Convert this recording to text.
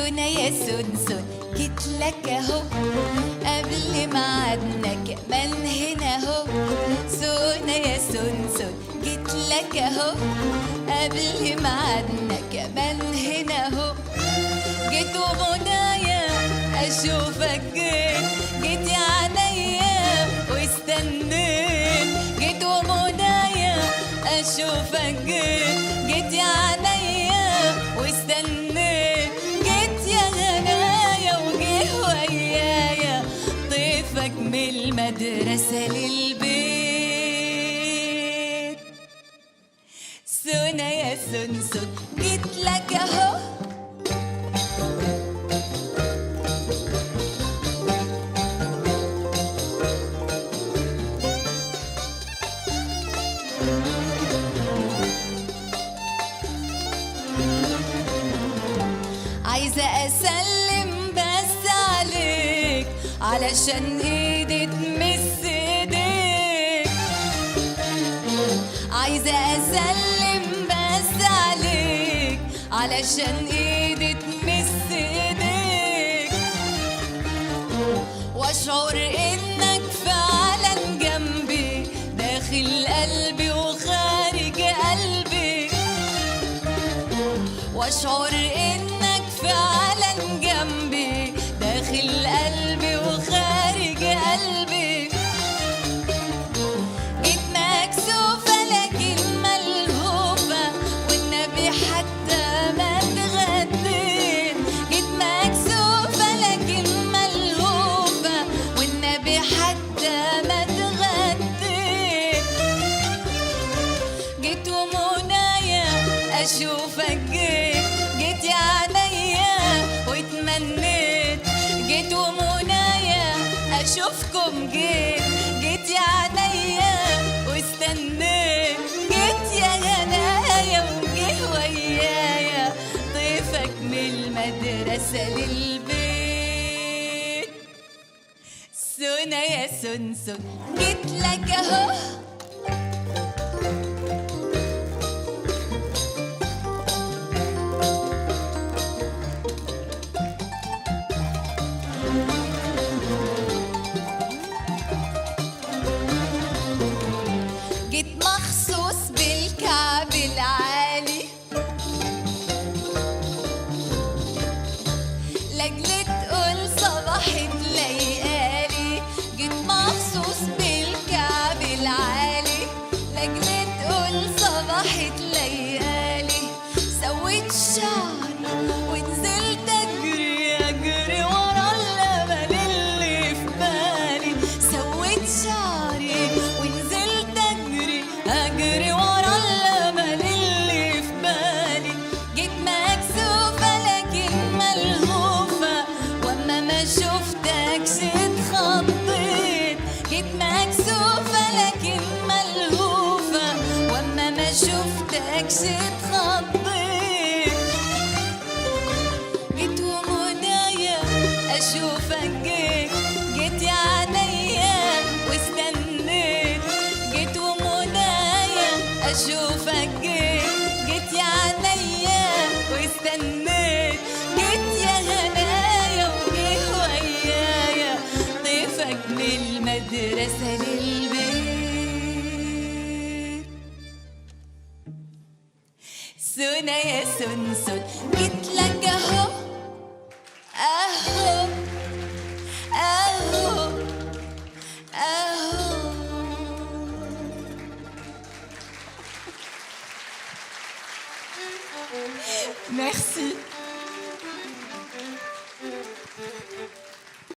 سونا يا سونسون جيتلك اهو قبل ميعادنا كمان هنا اهو. سونا يا سونسون جيتلك اهو قبل ميعادنا كمان هنا اهو. جيت ومنايا اشوفك جيت يا عينيا واستنيت. جيت ومنايا اشوفك جيت يا عينيا واستنيت. جيت يا غنايا وجه ويايا ضيفك من المدرسة للبيت. سونا يا سونسون جيتلك اهو. عايزة أسلم بس عليك علشان إيدي تمس إيديك. عايزة أسلم بس عليك علشان إيدي تمس إيديك. وأشعر إنك فعلا جنبي داخل قلبي وخارج قلبي. وأشعر إنك فعلا جنبي داخل قلبي وخارج قلبي. جيت مكسوفة لكن ملهوفة والنبي حتى ما اتغديت. جيت مكسوفة لكن ملهوفة والنبي حتى ما اتغديت. جيت ومنايا أشوفك جيت يا عينيا واتمنيت. جيت ومنايا اشوفكم جيت يا عينيا واستنيت. جيت يا غنايا وجه ويايا ضيفك من المدرسة للبيت. سونا يا سونسون جيتلك اهو. جيت مخصوص بالكعب العالي لاجل تقول صباحك ليالي. جيت مخصوص بالكعب العالي لاجل تقول صباحك ليالي. سويت شعري ونزلت اجري ورا الامل اللي في بالي. سويت شعري ونزلت اجري ورا الامل اللي في بالي. جيت مكسوفة لكن ملهوفة واما ما شفتكش اتخضيت. جيت مكسوفة لكن ملهوفة واما ما شفتكش اتخضيت. جيت ومنايا اشوفك جيت يا عينيا واستنيت. جيت ومنايا اشوفك جيت يا عينيا واستنيت. جيت يا غنايا وجه ويايا ضيفك من المدرسة للبيت. سونا يا سونسون جيتلك اهو اهو اهو اهو. Merci.